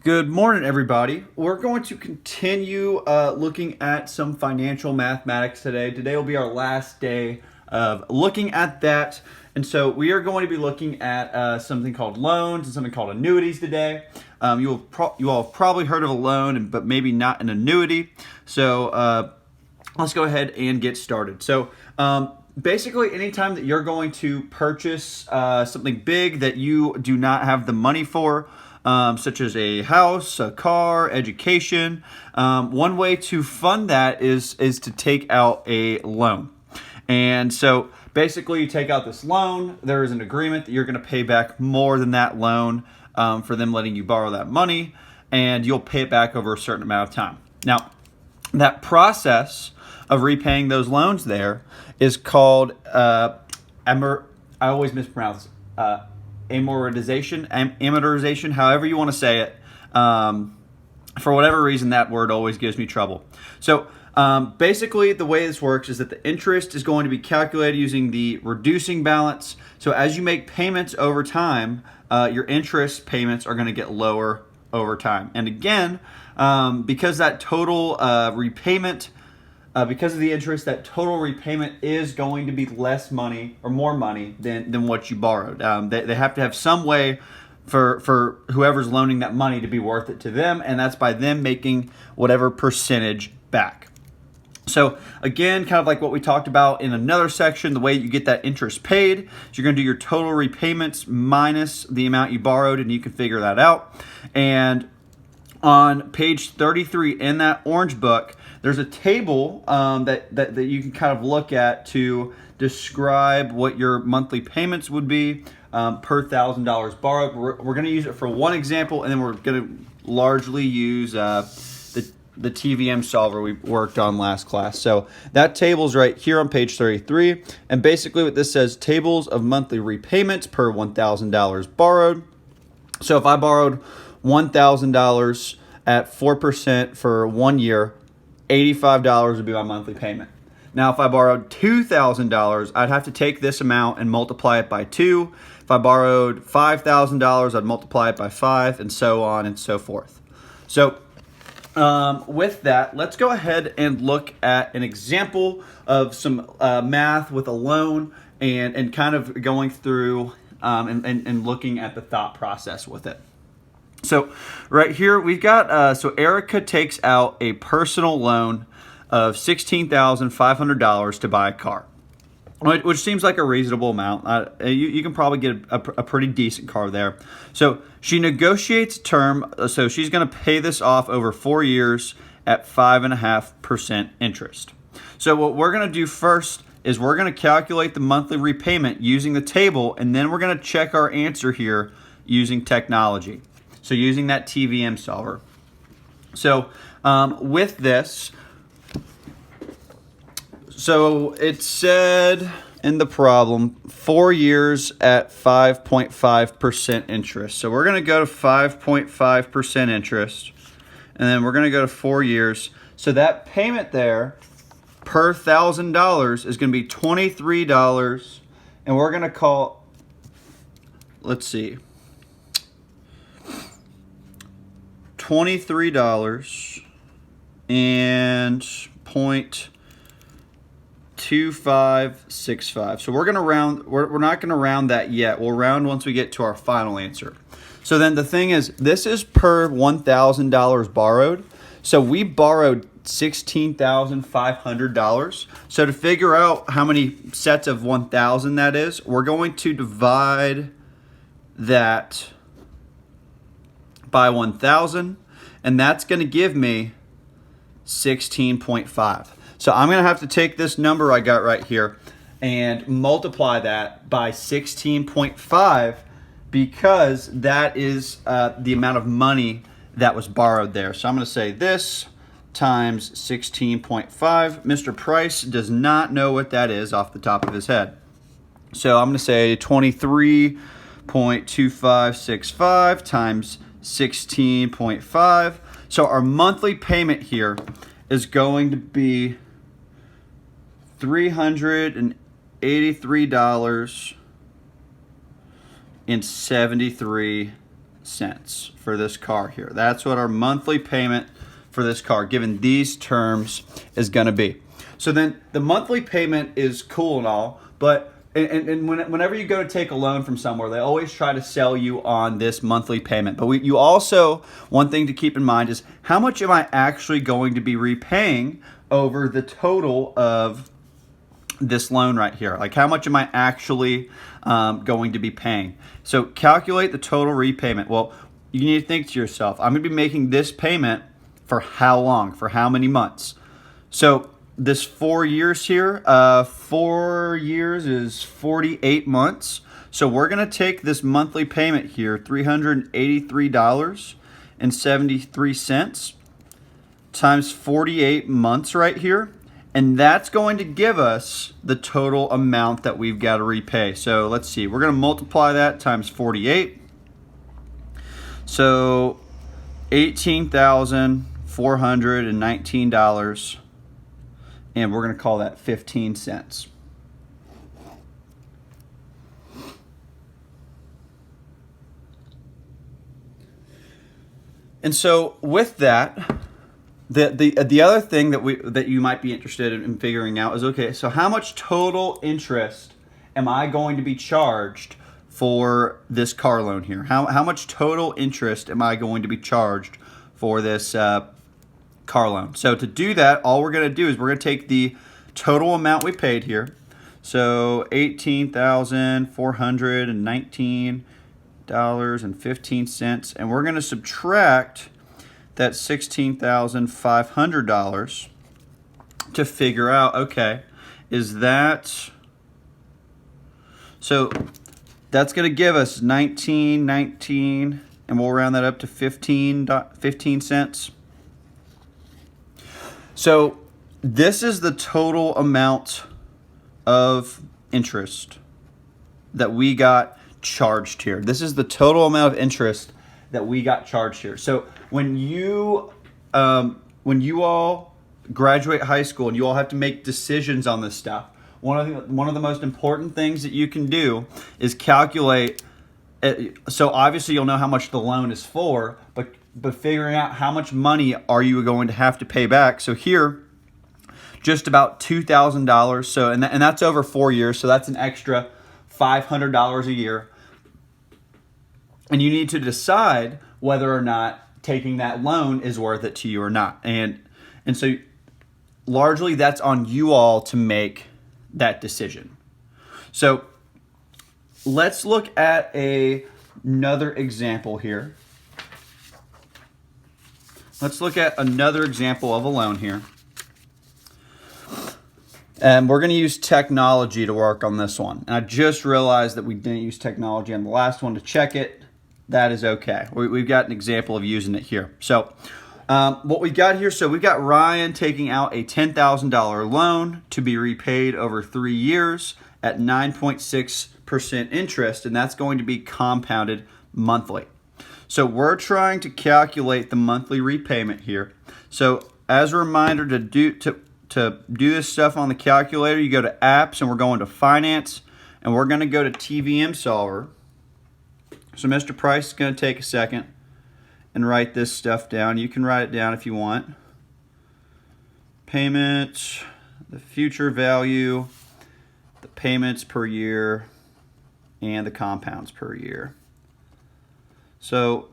Good morning, everybody. We're going to continue looking at some financial mathematics today. Today will be our last day of looking at that. And so we are going to be looking at something called loans and something called annuities today. You all have probably heard of a loan, but maybe not an annuity. So let's go ahead and get started. So basically, anytime that you're going to purchase something big that you do not have the money for, such as a house, a car, education. One way to fund that is to take out a loan. And so basically you take out this loan, there is an agreement that you're going to pay back more than that loan for them letting you borrow that money, and you'll pay it back over a certain amount of time. Now, that process of repaying those loans there is called, I always mispronounce amortization, however you want to say it. For whatever reason, that word always gives me trouble. So basically, the way this works is that the interest is going to be calculated using the reducing balance. So as you make payments over time, your interest payments are going to get lower over time. And again, because that total repayment because of the interest, that total repayment is going to be less money or more money than what you borrowed. They have to have some way for whoever's loaning that money to be worth it to them, and that's by them making whatever percentage back. So again, kind of like what we talked about in another section, the way you get that interest paid is you're going to do your total repayments minus the amount you borrowed, and you can figure that out. And on page 33 in that orange book, there's a table that you can kind of look at to describe what your monthly payments would be per $1,000 borrowed. We're going to use it for one example, and then we're going to largely use the TVM solver we worked on last class. So that table's right here on page 33, and basically what this says, tables of monthly repayments per $1,000 borrowed. So if I borrowed $1,000 at 4% for 1 year, $85 would be my monthly payment. Now, if I borrowed $2,000, I'd have to take this amount and multiply it by 2. If I borrowed $5,000, I'd multiply it by 5, and so on and so forth. So with that, let's go ahead and look at an example of some math with a loan and kind of going through and looking at the thought process with it. So right here we've got, so Erica takes out a personal loan of $16,500 to buy a car, which seems like a reasonable amount. You can probably get a pretty decent car there. So she negotiates a term, so she's going to pay this off over 4 years at 5.5% interest. So what we're going to do first is we're going to calculate the monthly repayment using the table, and then we're going to check our answer here using technology. So using that TVM solver. So with this, so it said in the problem 4 years at 5.5% interest. So we're going to go to 5.5% interest, and then we're going to go to 4 years. So that payment there per $1,000 is going to be $23, and we're going to call, let's see, $23 and 0.2565. So we're going to round, we're not going to round that yet. We'll round once we get to our final answer. So then the thing is, this is per $1,000 borrowed. So we borrowed $16,500. So to figure out how many sets of 1,000 that is, we're going to divide that by 1,000, and that's going to give me 16.5. So I'm going to have to take this number I got right here and multiply that by 16.5 because that is the amount of money that was borrowed there. So I'm going to say this times 16.5. Mr. Price does not know what that is off the top of his head. So I'm going to say 23.2565 times 16.5. So our monthly payment here is going to be $383.73. cents for this car here. That's what our monthly payment for this car, given these terms, is going to be. So then the monthly payment is cool and all, but whenever you go to take a loan from somewhere, they always try to sell you on this monthly payment. But you also, one thing to keep in mind is, how much am I actually going to be repaying over the total of this loan right here? Like, how much am I actually going to be paying? So calculate the total repayment. Well, you need to think to yourself, I'm going to be making this payment for how long? For how many months? So this 4 years here, 4 years is 48 months. So we're going to take this monthly payment here, $383.73 times 48 months right here. And that's going to give us the total amount that we've got to repay. So let's see, we're going to multiply that times 48. So $18,419, and we're going to call that 15 cents. And so with that, the other thing that you might be interested in figuring out is, okay, so how much total interest am I going to be charged for this car loan here? How much total interest am I going to be charged for this car loan? So to do that, all we're going to do is we're going to take the total amount we paid here. So $18,419.15, and we're going to subtract that $16,500 to figure out, okay, is that, so that's going to give us 19, and we'll round that up to 15 cents. So this is the total amount of interest that we got charged here. This is the total amount of interest that we got charged here. So when you all graduate high school and you all have to make decisions on this stuff, one of the most important things that you can do is calculate. So obviously you'll know how much the loan is for, but figuring out how much money are you going to have to pay back. So here, just about $2,000. So and that's over 4 years. So that's an extra $500 a year. And you need to decide whether or not taking that loan is worth it to you or not. And so largely that's on you all to make that decision. So let's look at another example here. Let's look at another example of a loan here. And we're going to use technology to work on this one. And I just realized that we didn't use technology on the last one to check it. That is okay. We've got an example of using it here. So what we got here, so we've got Ryan taking out a $10,000 loan to be repaid over 3 years at 9.6% interest, and that's going to be compounded monthly. So we're trying to calculate the monthly repayment here. So as a reminder, to do this stuff on the calculator, you go to apps and we're going to finance, and we're going to go to TVM solver. So Mr. Price is going to take a second and write this stuff down. You can write it down if you want. Payment, the future value, the payments per year, and the compounds per year. So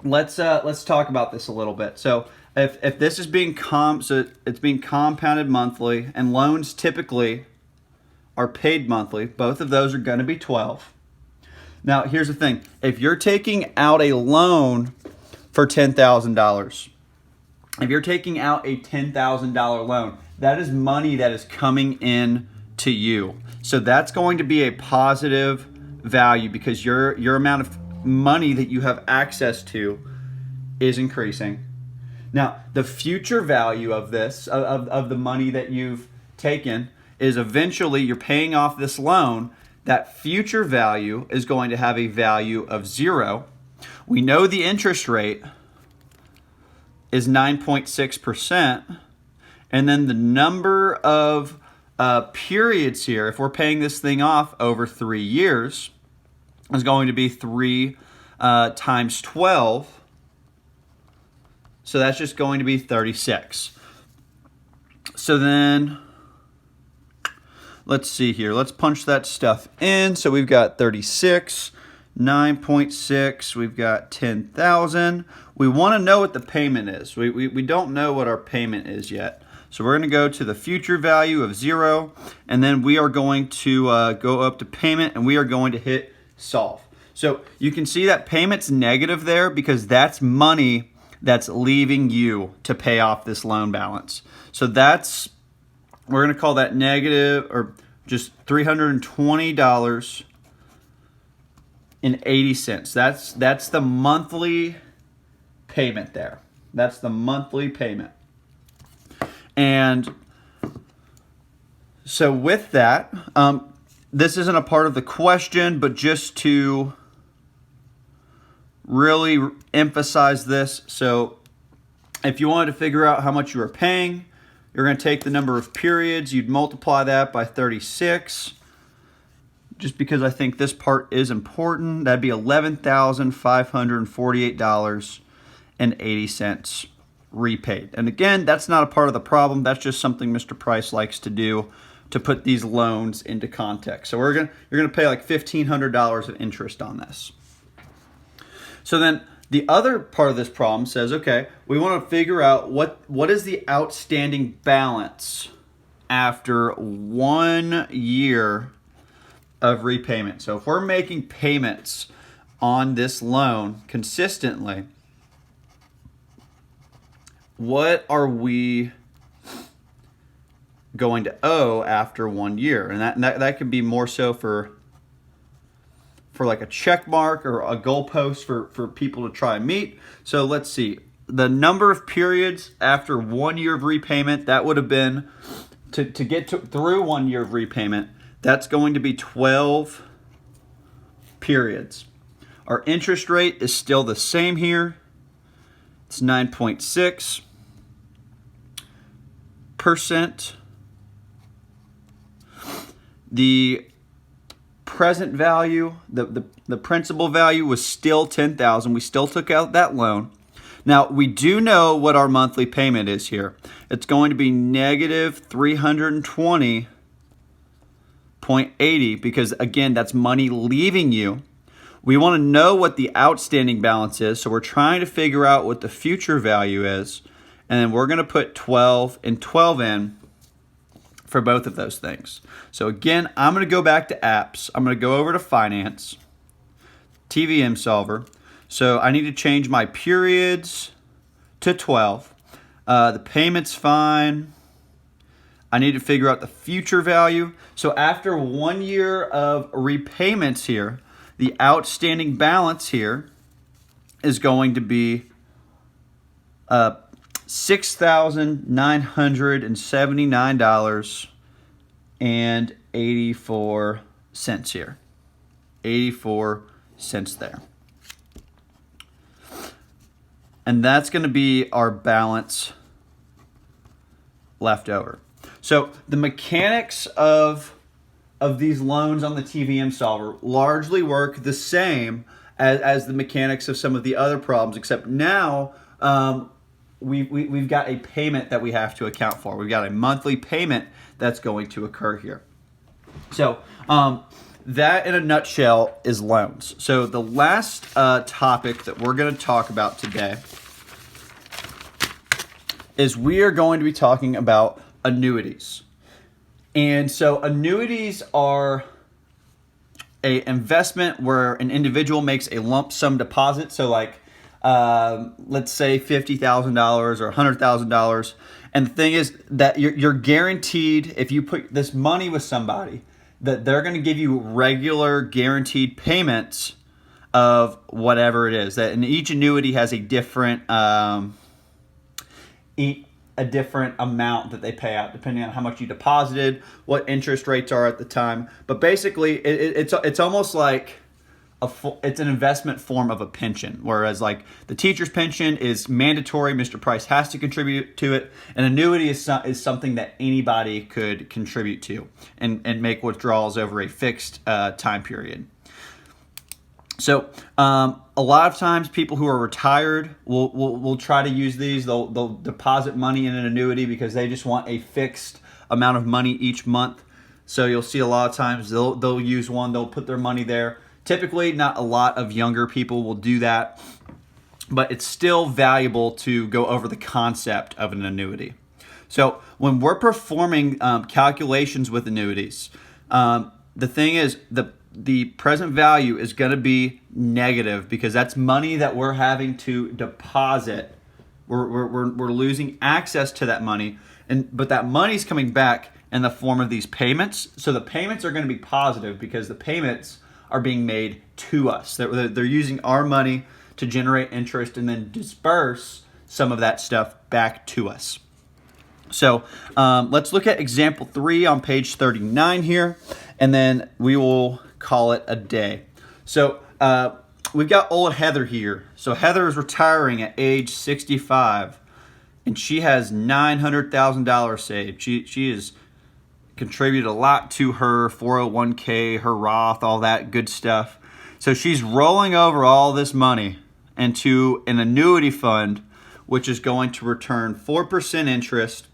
let's talk about this a little bit. So if this is being so it's being compounded monthly, and loans typically are paid monthly. Both of those are going to be 12. Now, here's the thing. If you're taking out a loan for $10,000, if you're taking out a $10,000 loan, that is money that is coming in to you. So that's going to be a positive value because your amount of money that you have access to is increasing. Now, the future value of this, of the money that you've taken, is eventually you're paying off this loan. That future value is going to have a value of 0. We know the interest rate is 9.6%. And then the number of periods here, if we're paying this thing off over 3 years, is going to be 3 times 12. So that's just going to be 36. So then, let's see here. Let's punch that stuff in. So we've got 36, 9.6. We've got 10,000. We want to know what the payment is. We don't know what our payment is yet. So we're going to go to the future value of 0, and then we are going to go up to payment, and we are going to hit solve. So you can see that payment's negative there because that's money that's leaving you to pay off this loan balance. So we're going to call that negative, or just $320.80. That's the monthly payment there. That's the monthly payment. And so with that, this isn't a part of the question, but just to really emphasize this. So if you wanted to figure out how much you were paying, you're going to take the number of periods, you'd multiply that by 36, just because I think this part is important. That'd be $11,548.80 repaid. And again, that's not a part of the problem. That's just something Mr. Price likes to do to put these loans into context. So you're going to pay like $1,500 of interest on this. So then the other part of this problem says, okay, we want to figure out what is the outstanding balance after 1 year of repayment. So if we're making payments on this loan consistently, what are we going to owe after 1 year? And that could be more so for like a check mark or a goalpost for people to try and meet. So let's see. The number of periods after 1 year of repayment, that would have been, to get through 1 year of repayment, that's going to be 12 periods. Our interest rate is still the same here. It's 9.6%. The present value, the principal value was still $10,000. We still took out that loan. Now, we do know what our monthly payment is here. It's going to be negative $320.80 because, again, that's money leaving you. We want to know what the outstanding balance is, so we're trying to figure out what the future value is, and then we're going to put 12 and 12 in for both of those things. So again, I'm going to go back to apps. I'm going to go over to finance, TVM solver. So I need to change my periods to 12. The payment's fine. I need to figure out the future value. So after 1 year of repayments here, the outstanding balance here is going to be $6,979.84 here. 84 cents there. And that's going to be our balance left over. So the mechanics of these loans on the TVM solver largely work the same as the mechanics of some of the other problems, except now we've got a payment that we have to account for. We've got a monthly payment that's going to occur here. So that, in a nutshell, is loans. So the last topic that we're going to talk about today is we are going to be talking about annuities. And so annuities are an investment where an individual makes a lump sum deposit. So like, let's say $50,000 or $100,000. And the thing is that you're guaranteed, if you put this money with somebody, that they're going to give you regular guaranteed payments of whatever it is. And each annuity has a different amount that they pay out depending on how much you deposited, what interest rates are at the time. But basically, it's almost like it's an investment form of a pension, whereas like the teacher's pension is mandatory. Mr. Price has to contribute to it. An annuity is something that anybody could contribute to and make withdrawals over a fixed time period. So a lot of times people who are retired will try to use these. They'll deposit money in an annuity because they just want a fixed amount of money each month. So you'll see a lot of times they'll use one, they'll put their money there. Typically, not a lot of younger people will do that, but it's still valuable to go over the concept of an annuity. So when we're performing calculations with annuities, the thing is the present value is going to be negative because that's money that we're having to deposit. We're losing access to that money, but that money's coming back in the form of these payments. So the payments are going to be positive because the payments are being made to us. They're using our money to generate interest and then disperse some of that stuff back to us. So let's look at example 3 on page 39 here, and then we will call it a day. So we've got old Heather here. So Heather is retiring at age 65, and she has $900,000 saved. She has contributed a lot to her 401k, her Roth, all that good stuff. So she's rolling over all this money into an annuity fund, which is going to return 4% interest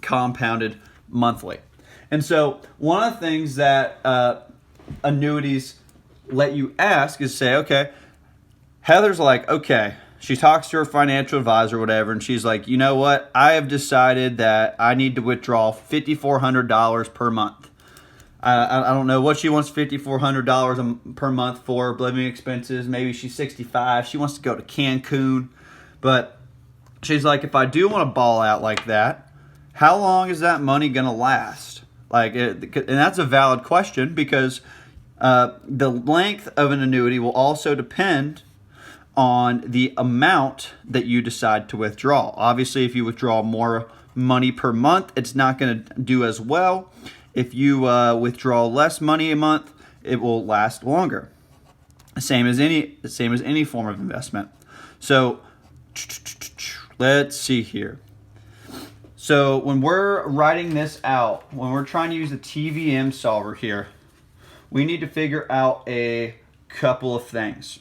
compounded monthly. And so one of the things that annuities let you ask is say, okay, Heather's like, okay, she talks to her financial advisor or whatever, and she's like, you know what? I have decided that I need to withdraw $5,400 per month. I don't know what she wants $5,400 per month for, living expenses. Maybe she's 65. She wants to go to Cancun. But she's like, if I do want to ball out like that, how long is that money going to last? And that's a valid question because the length of an annuity will also depend on the amount that you decide to withdraw. Obviously, if you withdraw more money per month, it's not going to do as well. If you withdraw less money a month, it will last longer. Same as any form of investment. So let's see here. So when we're writing this out, when we're trying to use the TVM solver here, we need to figure out a couple of things.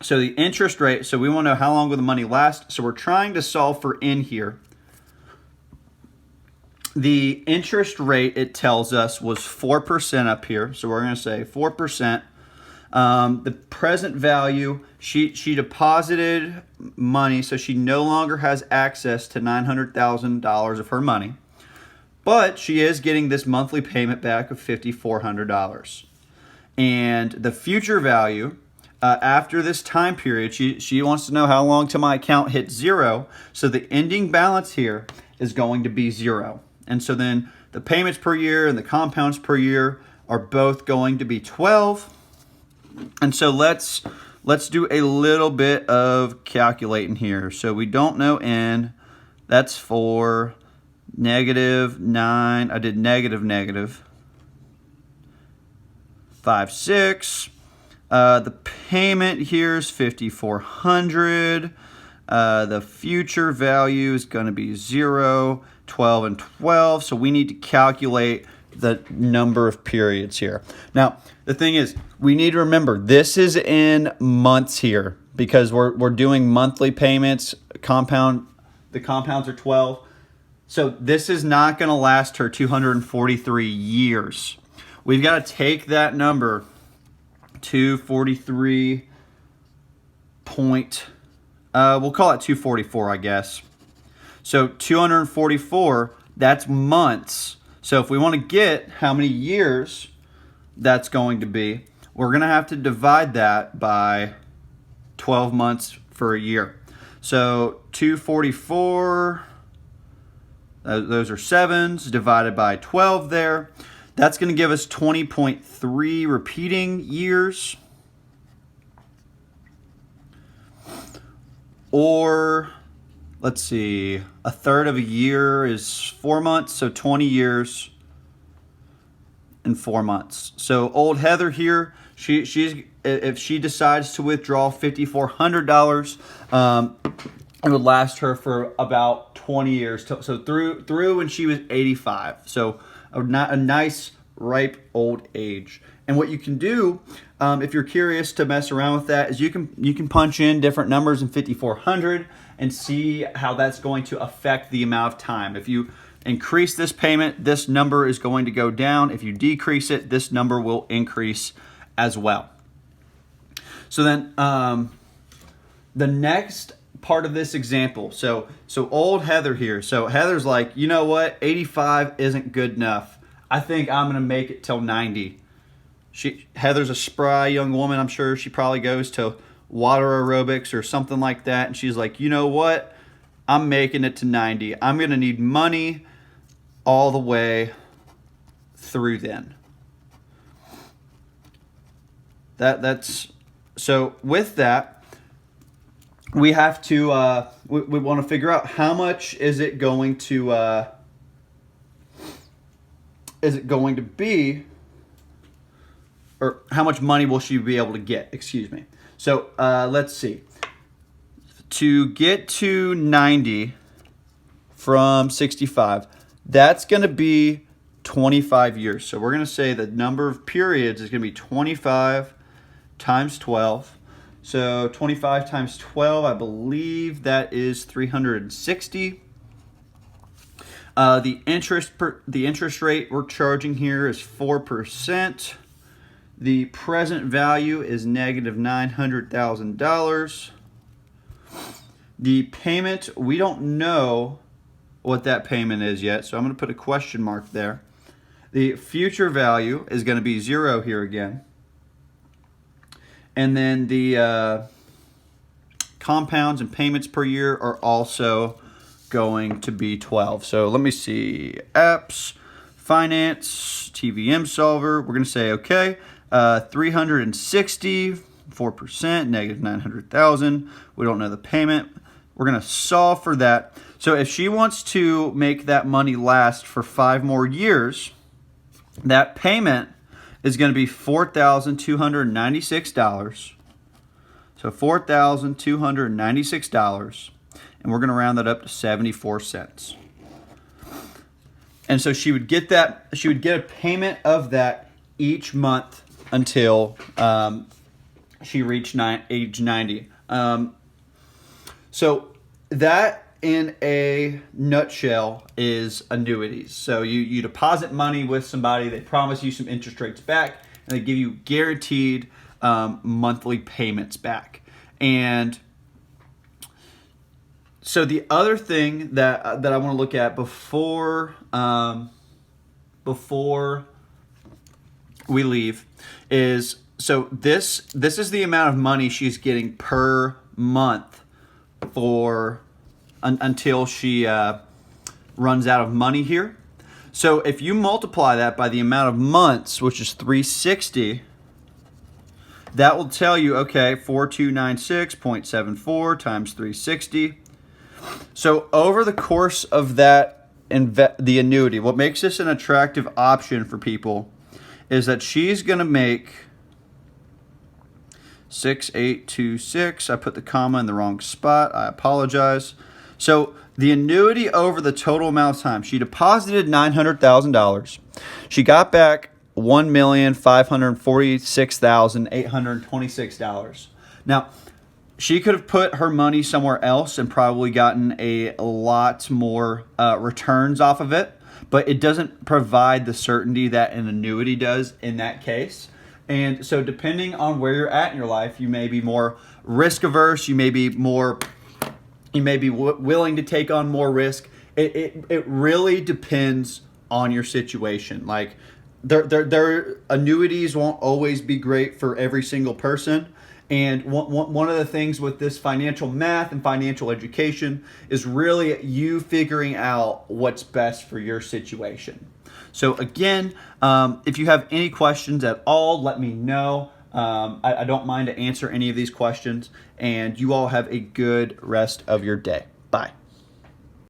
So the interest rate, so we want to know how long will the money last. So we're trying to solve for N here. The interest rate, it tells us, was 4% up here. So we're going to say 4%. The present value, she deposited money, so she no longer has access to $900,000 of her money. But she is getting this monthly payment back of $5,400. And the future value, after this time period, she wants to know how long till my account hits 0. So the ending balance here is going to be 0. And so then the payments per year and the compounds per year are both going to be 12. And so let's do a little bit of calculating here. So we don't know N. That's for -9. I did negative. 5, 6. The payment here is $5,400. The future value is going to be 0, 12, and 12. So we need to calculate the number of periods here. Now, the thing is, we need to remember this is in months here because we're doing monthly payments. The compounds are 12. So this is not going to last her 243 years. We've got to take that number, 243 we'll call it 244, I guess. So 244, that's months. So if we want to get how many years that's going to be, we're going to have to divide that by 12 months for a year. So 244, those are 7s, divided by 12 there. That's going to give us 20.3 repeating years. Or, let's see, a third of a year is 4 months, so 20 years and 4 months. So old Heather here, she's if she decides to withdraw $5,400, it would last her for about 20 years. So through when she was 85. So a nice ripe old age. And what you can do, if you're curious to mess around with that, is you can punch in different numbers in 5400 and see how that's going to affect the amount of time. If you increase this payment, this number is going to go down. If you decrease it, this number will increase as well. So then the next part of this example, so old Heather here. So Heather's like, you know what, 85 isn't good enough. I think I'm gonna make it till 90. Heather's a spry young woman. I'm sure she probably goes to water aerobics or something like that. And she's like, you know what, I'm making it to 90. I'm gonna need money all the way through then. That's so with that, we have to we want to figure out how much is it going to be, or how much money will she be able to get, excuse me. So let's see, to get to 90 from 65, that's going to be 25 years. So we're going to say the number of periods is going to be 25 times 12. So 25 times 12, I believe that is 360. The interest rate we're charging here is 4%. The present value is negative $900,000. The payment, we don't know what that payment is yet, so I'm going to put a question mark there. The future value is going to be 0 here again. And then the compounds and payments per year are also going to be 12. So let me see. Apps, finance, TVM solver. We're going to say, okay, 360, 4%, negative 900,000. We don't know the payment. We're going to solve for that. So if she wants to make that money last for 5 more years, that payment is going to be $4,296. So $4,296, and we're going to round that up to 74 cents. And so she would get that. She would get a payment of that each month until she reached age 90. So that, in a nutshell, is annuities. So you deposit money with somebody, they promise you some interest rates back, and they give you guaranteed monthly payments back. And so the other thing that I want to look at before we leave is, so this is the amount of money she's getting per month for until she runs out of money here. So if you multiply that by the amount of months, which is 360, that will tell you, okay, 4296.74 times 360. So over the course of that, the annuity, what makes this an attractive option for people is that she's going to make 6826. I put the comma in the wrong spot. I apologize. So the annuity over the total amount of time, she deposited $900,000. She got back $1,546,826. Now, she could have put her money somewhere else and probably gotten a lot more returns off of it, but it doesn't provide the certainty that an annuity does in that case. And so depending on where you're at in your life, you may be more risk averse, you may be willing to take on more risk. It really depends on your situation. Like, their annuities won't always be great for every single person. And one of the things with this financial math and financial education is really you figuring out what's best for your situation. So again, if you have any questions at all, let me know. I don't mind to answer any of these questions. And you all have a good rest of your day. Bye.